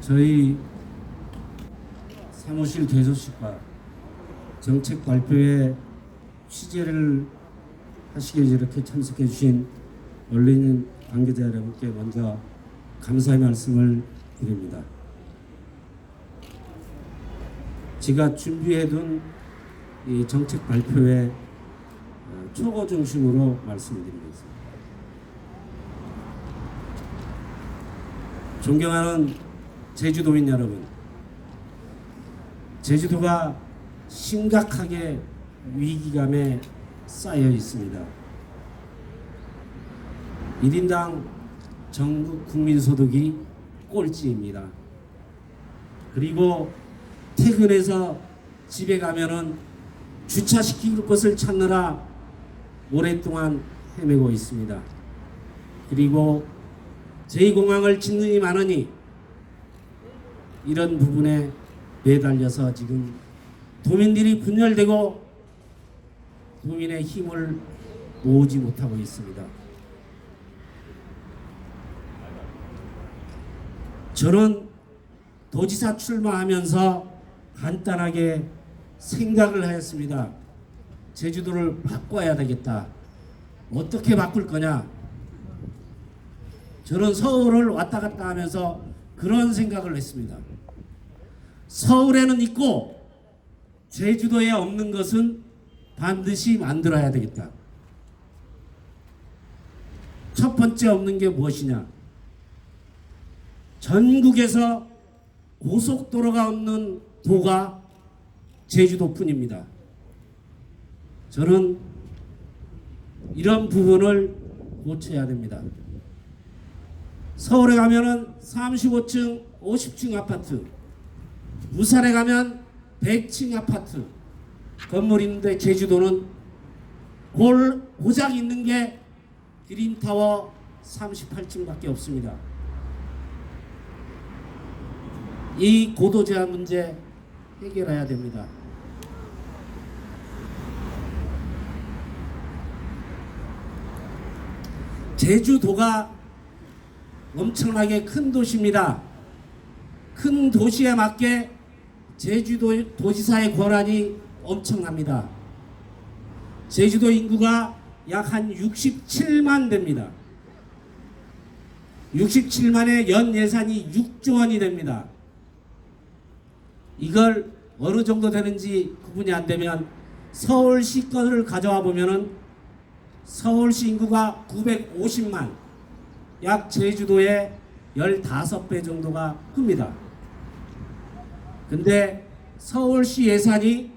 저희 사무실 개소식과 정책 발표에 취재를 하시게 이렇게 참석해 주신 언론인 관계자 여러분께 먼저 감사의 말씀을 드립니다. 제가 준비해둔 이 정책 발표의 초고 중심으로 말씀드리겠습니다. 존경하는 제주도민 여러분, 제주도가 심각하게 위기감에 쌓여 있습니다. 1인당 전국 국민소득이 꼴찌입니다. 그리고 퇴근해서 집에 가면은 주차시킬 곳을 찾느라 오랫동안 헤매고 있습니다. 그리고 제2공항을 짓느니 마느니 이런 부분에 매달려서 지금 도민들이 분열되고 도민의 힘을 모으지 못하고 있습니다. 저는 도지사 출마하면서 간단하게 생각을 하였습니다. 제주도를 바꿔야 되겠다. 어떻게 바꿀 거냐? 저는 서울을 왔다 갔다 하면서 그런 생각을 했습니다. 서울에는 있고 제주도에 없는 것은 반드시 만들어야 되겠다. 첫 번째 없는 게 무엇이냐? 전국에서 고속도로가 없는 도가 제주도뿐입니다. 저는 이런 부분을 고쳐야 됩니다. 서울에 가면은 35층, 50층 아파트, 부산에 가면 100층 아파트 건물이 있는데 제주도는 고작 있는 게 드림타워 38층밖에 없습니다. 이 고도 제한 문제 해결해야 됩니다. 제주도가 엄청나게 큰 도시입니다. 큰 도시에 맞게 제주도 도지사의 권한이 엄청납니다. 제주도 인구가 약 한 67만 됩니다. 67만의 연 예산이 6조 원이 됩니다. 이걸 어느 정도 되는지 구분이 안 되면 서울시 건을 가져와 보면은 서울시 인구가 950만, 약 제주도의 15배 정도가 큽니다. 근데 서울시 예산이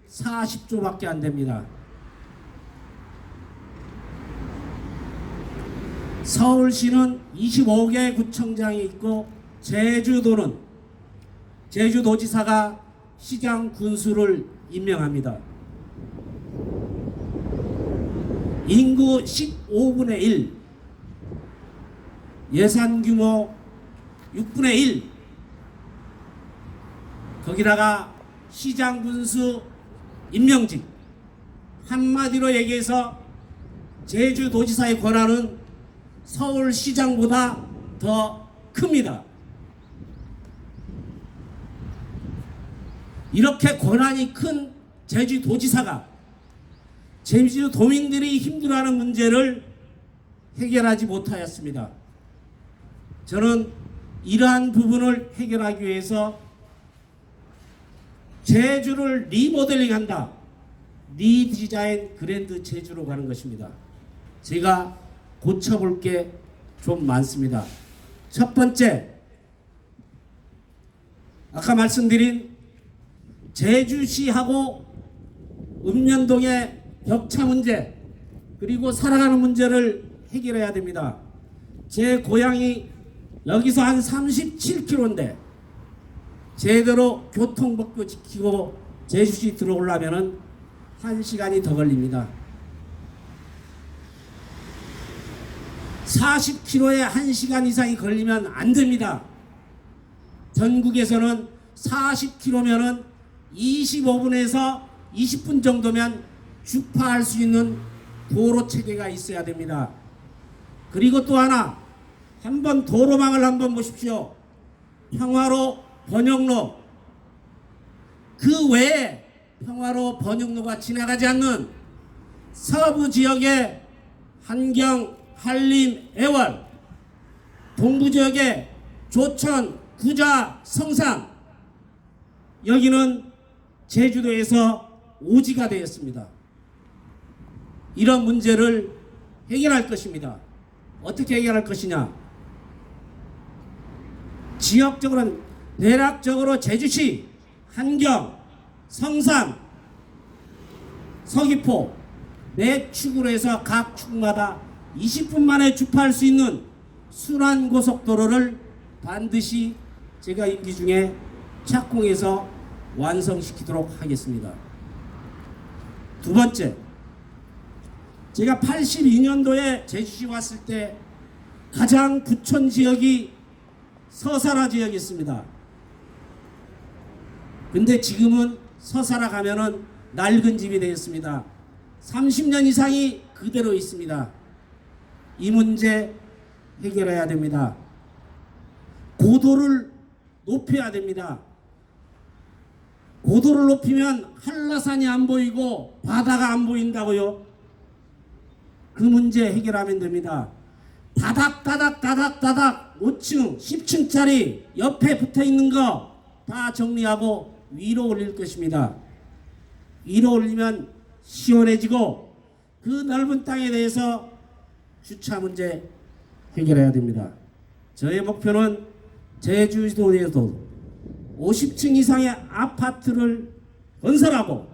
40조밖에 안 됩니다. 서울시는 25개 구청장이 있고 제주도는 제주도지사가 시장 군수를 임명합니다. 인구 15분의 1, 예산 규모 6분의 1, 거기다가 시장 군수 임명직, 한마디로 얘기해서 제주도지사의 권한은 서울시장보다 더 큽니다. 이렇게 권한이 큰 제주도지사가 제주도 도민들이 힘들어하는 문제를 해결하지 못하였습니다. 저는 이러한 부분을 해결하기 위해서 제주를 리모델링한다. 리디자인 그랜드 제주로 가는 것입니다. 제가 고쳐볼 게 좀 많습니다. 첫 번째, 아까 말씀드린 제주시하고 읍면동의 격차 문제, 그리고 살아가는 문제를 해결해야 됩니다. 제 고향이 여기서 한 37km인데 제대로 교통법규 지키고 제주시 들어오려면 1시간이 더 걸립니다. 40km에 1시간 이상이 걸리면 안 됩니다. 전국에서는 40km면은 25분에서 20분 정도면 주파할 수 있는 도로 체계가 있어야 됩니다. 그리고 또 하나, 한번 도로망을 한번 보십시오. 평화로 번영로, 그 외에 평화로 번영로가 지나가지 않는 서부 지역의 한경, 한림, 애월, 동부 지역의 조천, 구좌, 성산, 여기는 제주도에서 오지가 되었습니다. 이런 문제를 해결할 것입니다. 어떻게 해결할 것이냐? 지역적으로는 대략적으로 제주시, 한경, 성산, 서귀포 네 축으로 해서 각 축마다 20분 만에 주파할 수 있는 순환고속도로를 반드시 제가 임기 중에 착공해서 완성시키도록 하겠습니다. 두 번째, 제가 82년도에 제주시 왔을 때 가장 부촌 지역이 서사라 지역이었습니다. 근데 지금은 서사라 가면은 낡은 집이 되었습니다. 30년 이상이 그대로 있습니다. 이 문제 해결해야 됩니다. 고도를 높여야 됩니다. 고도를 높이면 한라산이 안 보이고 바다가 안 보인다고요. 그 문제 해결하면 됩니다. 다닥 5층 10층짜리 옆에 붙어있는 거 다 정리하고 위로 올릴 것입니다. 위로 올리면 시원해지고 그 넓은 땅에 대해서 주차 문제 해결해야 됩니다. 저의 목표는 제주도에도 50층 이상의 아파트를 건설하고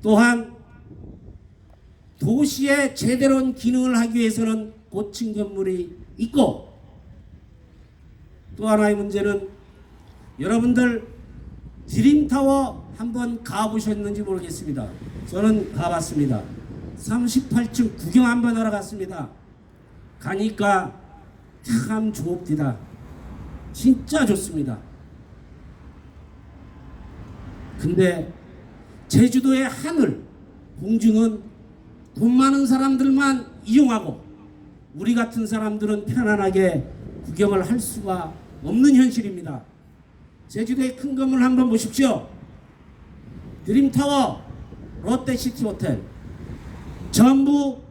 또한 도시에 제대로 된 기능을 하기 위해서는 고층 건물이 있고, 또 하나의 문제는 여러분들 드림타워 한번 가보셨는지 모르겠습니다. 저는 가봤습니다. 38층 구경 한번 하러 갔습니다. 가니까 참 좋읍디다. 진짜 좋습니다. 근데 제주도의 하늘, 공중은 돈 많은 사람들만 이용하고 우리 같은 사람들은 편안하게 구경을 할 수가 없는 현실입니다. 제주도의 큰 건물 한번 보십시오. 드림타워, 롯데시티 호텔, 전부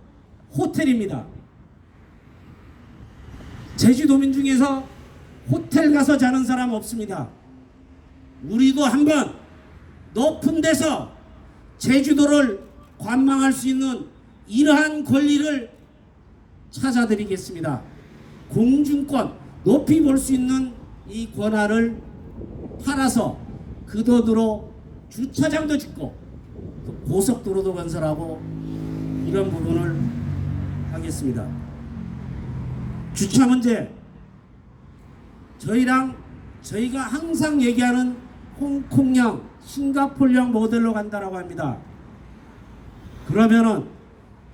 호텔입니다. 제주도민 중에서 호텔 가서 자는 사람 없습니다. 우리도 한번 높은 데서 제주도를 관망할 수 있는 이러한 권리를 찾아드리겠습니다. 공중권, 높이 볼 수 있는 이 권한을 팔아서 그 돈으로 주차장도 짓고 고속도로도 건설하고 이런 부분을 하겠습니다. 주차 문제, 저희가 항상 얘기하는 홍콩형, 싱가포르형 모델로 간다라고 합니다. 그러면은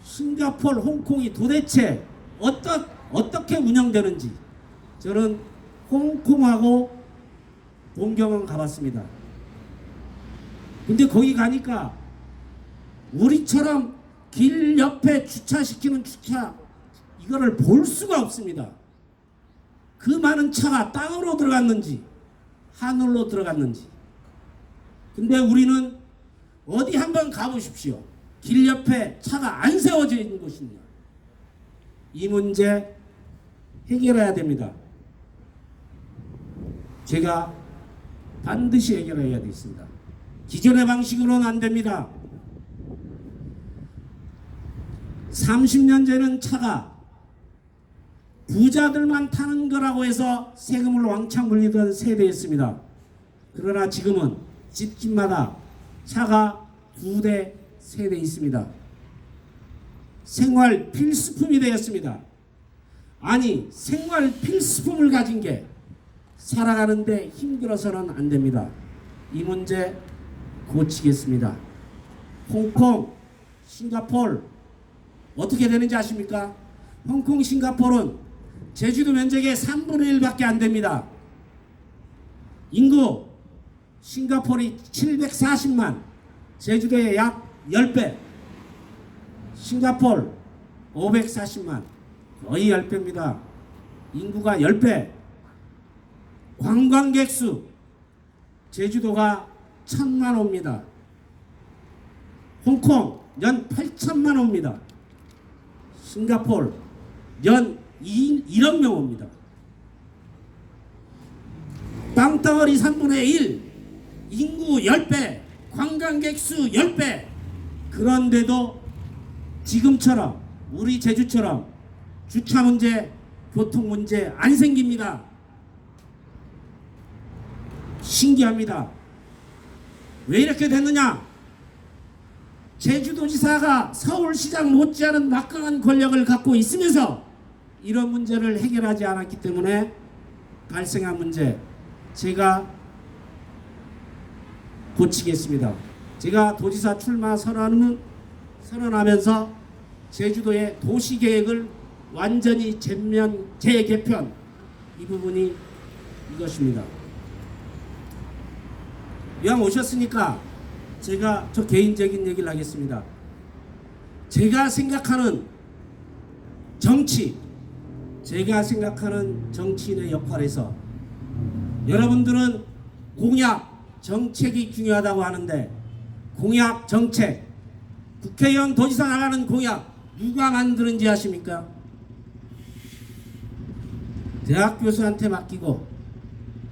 싱가포르, 홍콩이 도대체 어떻게 운영되는지, 저는 홍콩하고 동경은 가봤습니다. 근데 거기 가니까 우리처럼 길 옆에 주차시키는 주차, 이거를 볼 수가 없습니다. 그 많은 차가 땅으로 들어갔는지 하늘로 들어갔는지. 근데 우리는 어디 한번 가보십시오. 길 옆에 차가 안 세워져 있는 곳입니다. 이 문제 해결해야 됩니다. 제가 반드시 해결해야 되겠습니다. 기존의 방식으로는 안 됩니다. 30년 전에는 차가 부자들만 타는 거라고 해서 세금을 왕창 물리던 세대였습니다. 그러나 지금은 집집마다 차가 2대, 3대 있습니다. 생활 필수품이 되었습니다. 아니, 생활 필수품을 가진 게 살아가는데 힘들어서는 안 됩니다. 이 문제 고치겠습니다. 홍콩, 싱가포르 어떻게 되는지 아십니까? 홍콩, 싱가포르는 제주도 면적의 3분의 1밖에 안 됩니다. 인구 싱가포르이 740만, 제주도의 약 10배, 싱가포르 540만, 거의 10배입니다. 인구가 10배. 관광객 수 제주도가 1,000만 옵니다. 홍콩 연 8천만 옵니다. 싱가포르 연 1억 명 옵니다. 땅덩어리 3분의 1, 인구 10배, 관광객 수 10배. 그런데도 지금처럼 우리 제주처럼 주차 문제, 교통 문제 안 생깁니다. 신기합니다. 왜 이렇게 됐느냐? 제주도지사가 서울시장 못지않은 막강한 권력을 갖고 있으면서 이런 문제를 해결하지 않았기 때문에 발생한 문제, 제가 고치겠습니다. 제가 도지사 출마 선언하면서 제주도의 도시계획을 완전히 전면 재개편, 이 부분이 이것입니다. 이왕 오셨으니까 제가 저 개인적인 얘기를 하겠습니다. 제가 생각하는 정치, 제가 생각하는 정치인의 역할에서 여러분들은 공약, 정책이 중요하다고 하는데 공약, 정책, 국회의원, 도지사 나가는 공약 누가 만드는지 아십니까? 대학 교수한테 맡기고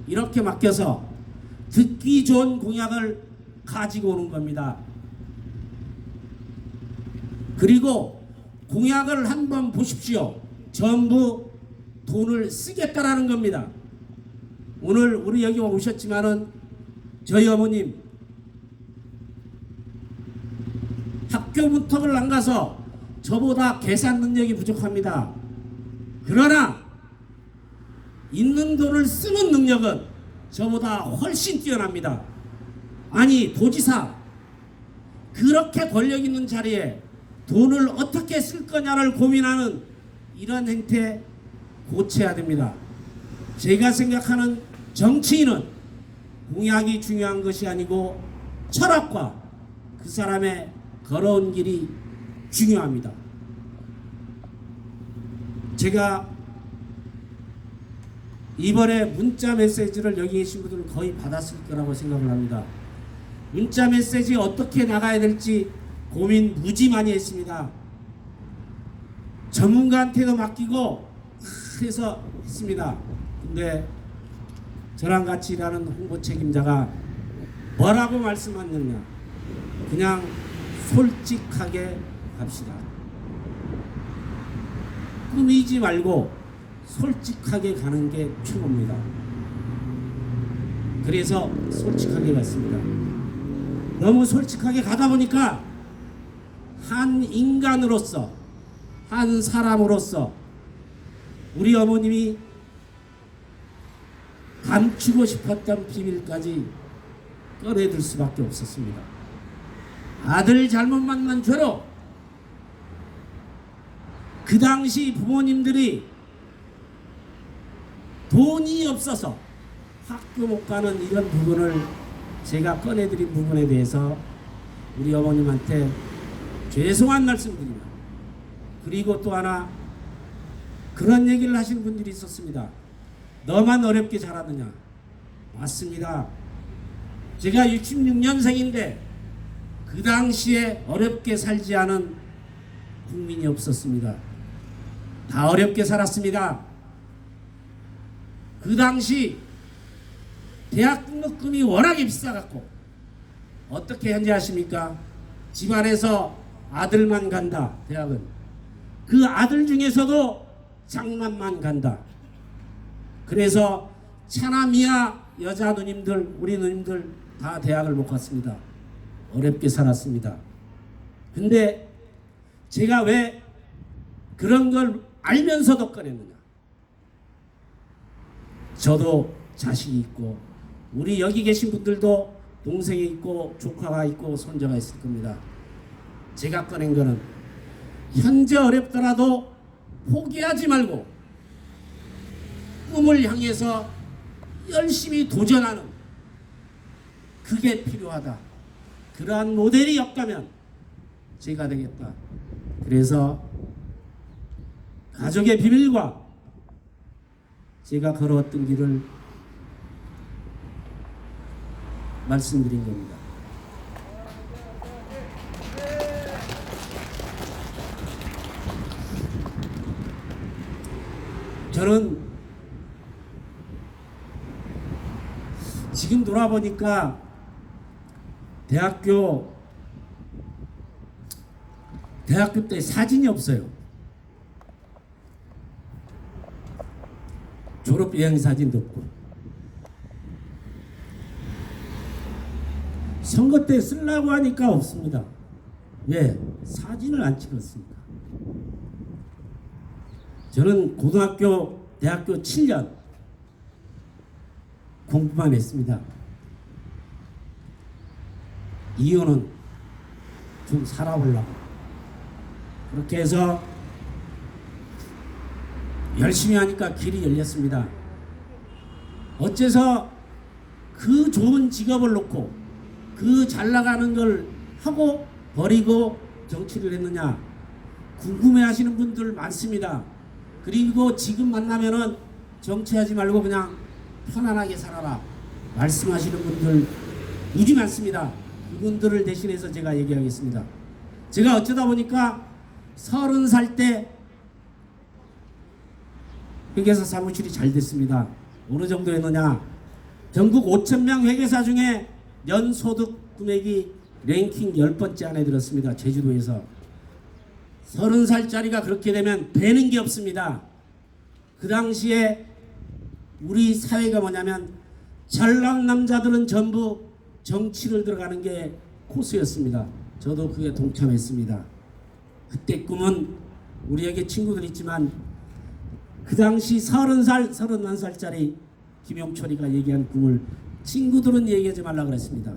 이렇게 맡겨서 듣기 좋은 공약을 가지고 오는 겁니다. 그리고 공약을 한번 보십시오. 전부 돈을 쓰겠다라는 겁니다. 오늘 우리 여기 오셨지만은 저희 어머님 학교 문턱을 안 가서 저보다 계산 능력이 부족합니다. 그러나 있는 돈을 쓰는 능력은 저보다 훨씬 뛰어납니다. 아니, 도지사 그렇게 권력 있는 자리에 돈을 어떻게 쓸 거냐를 고민하는 이런 행태 고쳐야 됩니다. 제가 생각하는 정치인은 공약이 중요한 것이 아니고 철학과 그 사람의 걸어온 길이 중요합니다. 제가 이번에 문자 메시지를 여기 계신 분들은 거의 받았을 거라고 생각을 합니다. 문자 메시지 어떻게 나가야 될지 고민 무지 많이 했습니다. 전문가한테도 맡기고 해서 했습니다. 근데 저랑 같이 일하는 홍보 책임자가 뭐라고 말씀하느냐, 그냥 솔직하게 합시다. 꾸미지 말고 솔직하게 가는 게 최고입니다. 그래서 솔직하게 갔습니다. 너무 솔직하게 가다 보니까 한 인간으로서, 한 사람으로서 우리 어머님이 감추고 싶었던 비밀까지 꺼내들 수밖에 없었습니다. 아들 잘못 만난 죄로 그 당시 부모님들이 돈이 없어서 학교 못 가는 이런 부분을 제가 꺼내드린 부분에 대해서 우리 어머님한테 죄송한 말씀드립니다. 그리고 또 하나 그런 얘기를 하시는 분들이 있었습니다. 너만 어렵게 자랐느냐. 맞습니다. 제가 66년생인데 그 당시에 어렵게 살지 않은 국민이 없었습니다. 다 어렵게 살았습니다. 그 당시 대학 등록금이 워낙에 비싸갖고 어떻게 현재 하십니까? 집안에서 아들만 간다. 대학은 그 아들 중에서도 장남만 간다. 그래서 차남이야 여자 누님들, 우리 누님들 다 대학을 못 갔습니다. 어렵게 살았습니다. 근데 제가 왜 그런 걸 알면서도 꺼냈느냐. 저도 자식이 있고 우리 여기 계신 분들도 동생이 있고 조카가 있고 손자가 있을 겁니다. 제가 꺼낸 거는 현재 어렵더라도 포기하지 말고 꿈을 향해서 열심히 도전하는, 그게 필요하다. 그러한 모델이 없다면 제가 되겠다. 그래서 가족의 비밀과 제가 걸어왔던 길을 말씀드린 겁니다. 저는 지금 돌아보니까 대학교 때 사진이 없어요. 졸업 여행 사진도 없고, 선거 때 쓰려고 하니까 없습니다. 왜? 사진을 안 찍었습니까? 저는 고등학교, 대학교 7년 공부만 했습니다. 이유는 좀 살아보려고. 그렇게 해서 열심히 하니까 길이 열렸습니다. 어째서 그 좋은 직업을 놓고 그 잘 나가는 걸 하고 버리고 정치를 했느냐 궁금해 하시는 분들 많습니다. 그리고 지금 만나면은 정치하지 말고 그냥 편안하게 살아라 말씀하시는 분들 무지 많습니다. 그분들을 대신해서 제가 얘기하겠습니다. 제가 어쩌다 보니까 30살 때 회계사 사무실이 잘 됐습니다. 어느 정도 했느냐, 전국 5,000명 회계사 중에 연소득 금액이 랭킹 10번째 안에 들었습니다. 제주도에서. 30살짜리가 그렇게 되면 되는 게 없습니다. 그 당시에 우리 사회가 뭐냐면 잘난 남자들은 전부 정치를 들어가는 게 코스였습니다. 저도 그에 동참했습니다. 그때 꿈은 우리에게 친구들 있지만 그 당시 30살, 31살짜리 김용철이가 얘기한 꿈을 친구들은 얘기하지 말라 그랬습니다.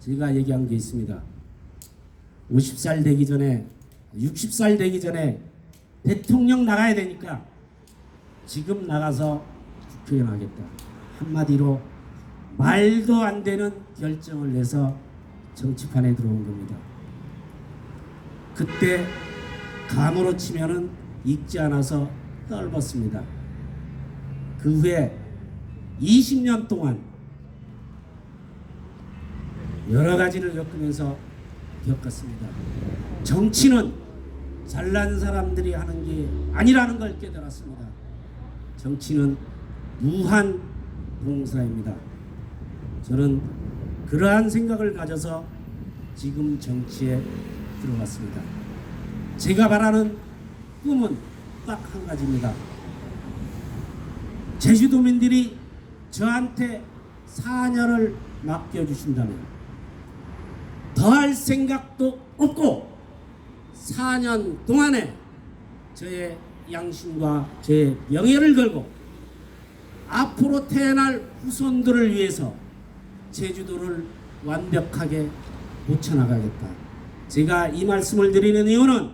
제가 얘기한 게 있습니다. 50살 되기 전에 60살 되기 전에 대통령 나가야 되니까 지금 나가서 국회의원 하겠다. 한마디로 말도 안 되는 결정을 내서 정치판에 들어온 겁니다. 그때 감으로 치면은 읽지 않아서 떨었습니다. 그 후에 20년 동안 여러 가지를 겪으면서 겪었습니다. 정치는 잘난 사람들이 하는 게 아니라는 걸 깨달았습니다. 정치는 무한 봉사입니다. 저는 그러한 생각을 가져서 지금 정치에 들어갔습니다. 제가 바라는 꿈은 딱 한 가지입니다. 제주도민들이 저한테 4년을 맡겨주신다면 더할 생각도 없고 4년 동안에 저의 양심과 제 명예를 걸고 앞으로 태어날 후손들을 위해서 제주도를 완벽하게 고쳐나가겠다. 제가 이 말씀을 드리는 이유는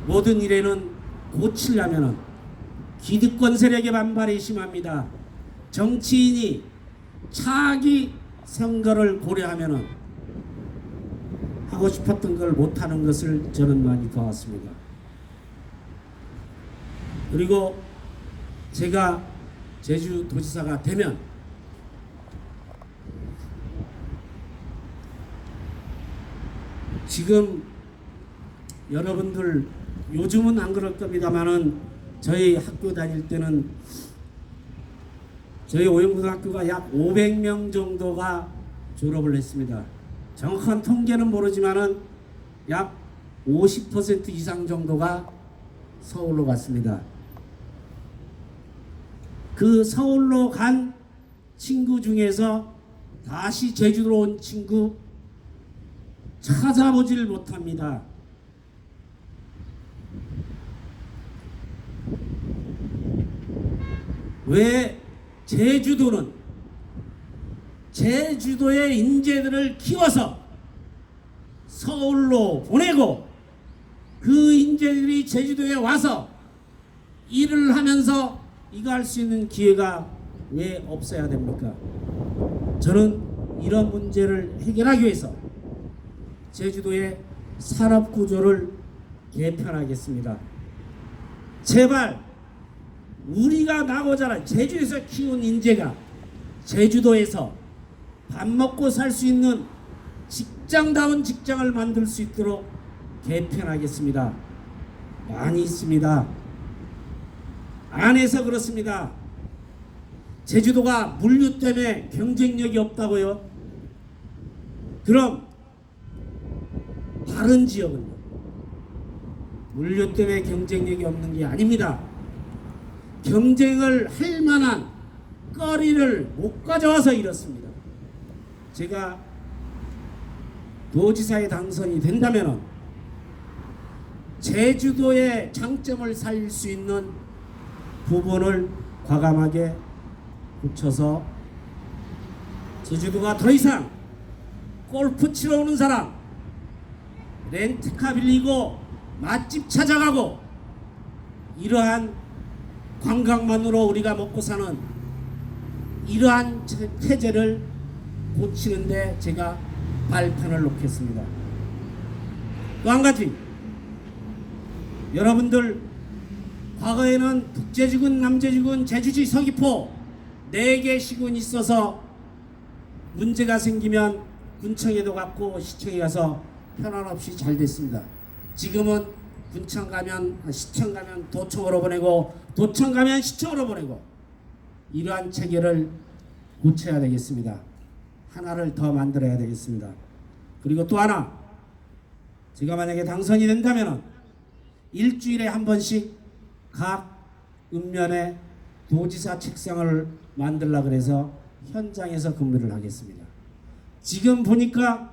모든 일에는 고치려면 기득권 세력의 반발이 심합니다. 정치인이 차기 선거를 고려하면 하고 싶었던 걸 못하는 것을 저는 많이 봐왔습니다. 그리고 제가 제주도지사가 되면 지금 여러분들 요즘은 안 그럴 겁니다만은 저희 학교 다닐 때는 저희 오영고등학교가 약 500명 정도가 졸업을 했습니다. 정확한 통계는 모르지만은 약 50% 이상 정도가 서울로 갔습니다. 그 서울로 간 친구 중에서 다시 제주도로 온 친구 찾아보질 못합니다. 왜 제주도는 제주도의 인재들을 키워서 서울로 보내고 그 인재들이 제주도에 와서 일을 하면서 이거 할 수 있는 기회가 왜 없어야 됩니까? 저는 이런 문제를 해결하기 위해서 제주도의 산업구조를 개편하겠습니다. 제발 우리가 나고 자란 제주에서 키운 인재가 제주도에서 밥 먹고 살 수 있는 직장다운 직장을 만들 수 있도록 개편하겠습니다. 많이 있습니다. 안 해서 그렇습니다. 제주도가 물류 때문에 경쟁력이 없다고요? 그럼 다른 지역은요? 물류 때문에 경쟁력이 없는 게 아닙니다. 경쟁을 할 만한 거리를 못 가져와서 이렇습니다. 제가 도지사에 당선이 된다면 제주도의 장점을 살릴 수 있는 부분을 과감하게 붙여서 제주도가 더 이상 골프 치러 오는 사람, 렌트카 빌리고 맛집 찾아가고 이러한 관광만으로 우리가 먹고 사는 이러한 체제를 고치는데 제가 발판을 놓겠습니다. 또 한 가지, 여러분들 과거에는 북제주군, 남제주군, 제주시, 서귀포 4개 시군이 있어서 문제가 생기면 군청에도 갔고 시청에 가서 편안 없이 잘 됐습니다. 지금은 군청 가면 시청 가면 도청으로 보내고 도청 가면 시청으로 보내고 이러한 체계를 고쳐야 되겠습니다. 하나를 더 만들어야 되겠습니다. 그리고 또 하나, 제가 만약에 당선이 된다면 일주일에 한 번씩 각 읍면에 도지사 책상을 만들려고 그래서 현장에서 근무를 하겠습니다. 지금 보니까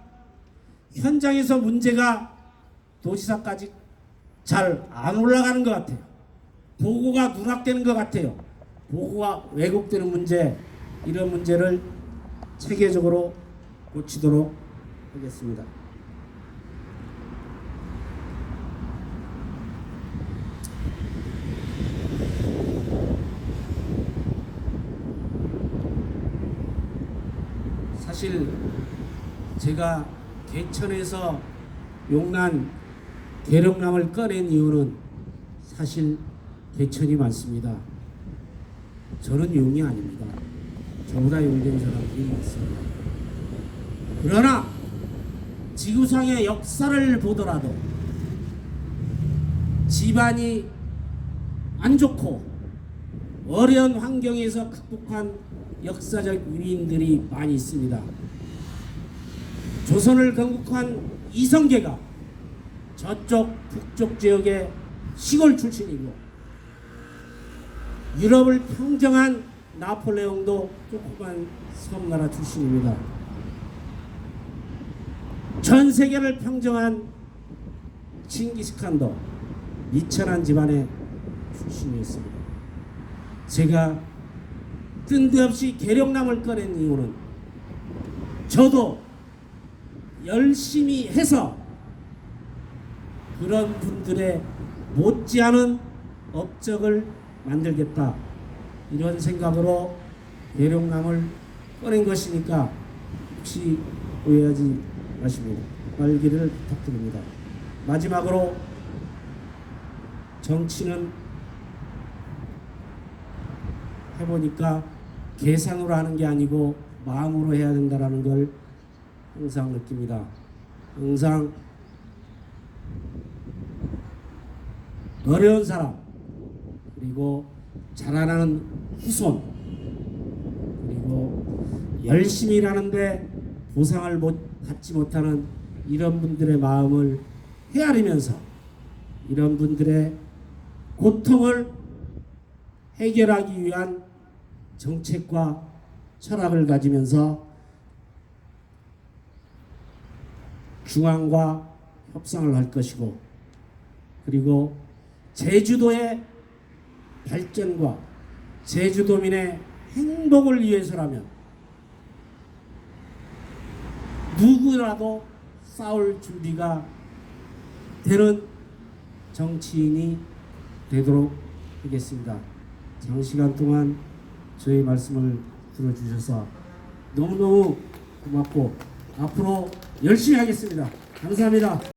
현장에서 문제가 도지사까지 잘 안 올라가는 것 같아요. 보고가 누락되는 것 같아요. 보고가 왜곡되는 문제, 이런 문제를 체계적으로 고치도록 하겠습니다. 사실 제가 개천에서 용난 계룡남을 꺼낸 이유는 사실 개천이 많습니다. 저는 용이 아닙니다. 저보다 용된 사람들이 많습니다. 그러나 지구상의 역사를 보더라도 집안이 안 좋고 어려운 환경에서 극복한 역사적 위인들이 많이 있습니다. 조선을 건국한 이성계가 저쪽 북쪽 지역의 시골 출신이고 유럽을 평정한 나폴레옹도 조그만 섬나라 출신입니다. 전 세계를 평정한 칭기스칸도 미천한 집안의 출신이었습니다. 제가 뜬금없이 계룡남을 꺼낸 이유는 저도 열심히 해서 그런 분들의 못지않은 업적을 만들겠다, 이런 생각으로 계룡남을 꺼낸 것이니까 혹시 오해하지 마시고 말기를 부탁드립니다. 마지막으로 정치는 해보니까 계산으로 하는 게 아니고 마음으로 해야 된다는 걸 항상 느낍니다. 항상 어려운 사람, 그리고 자라나는 후손, 그리고 열심히 일하는데 보상을 받지 못하는 이런 분들의 마음을 헤아리면서 이런 분들의 고통을 해결하기 위한 정책과 철학을 가지면서 중앙과 협상을 할 것이고, 그리고 제주도의 발전과 제주도민의 행복을 위해서라면 누구라도 싸울 준비가 되는 정치인이 되도록 하겠습니다. 장시간 동안 저희 말씀을 들어주셔서 너무너무 고맙고 앞으로 열심히 하겠습니다. 감사합니다.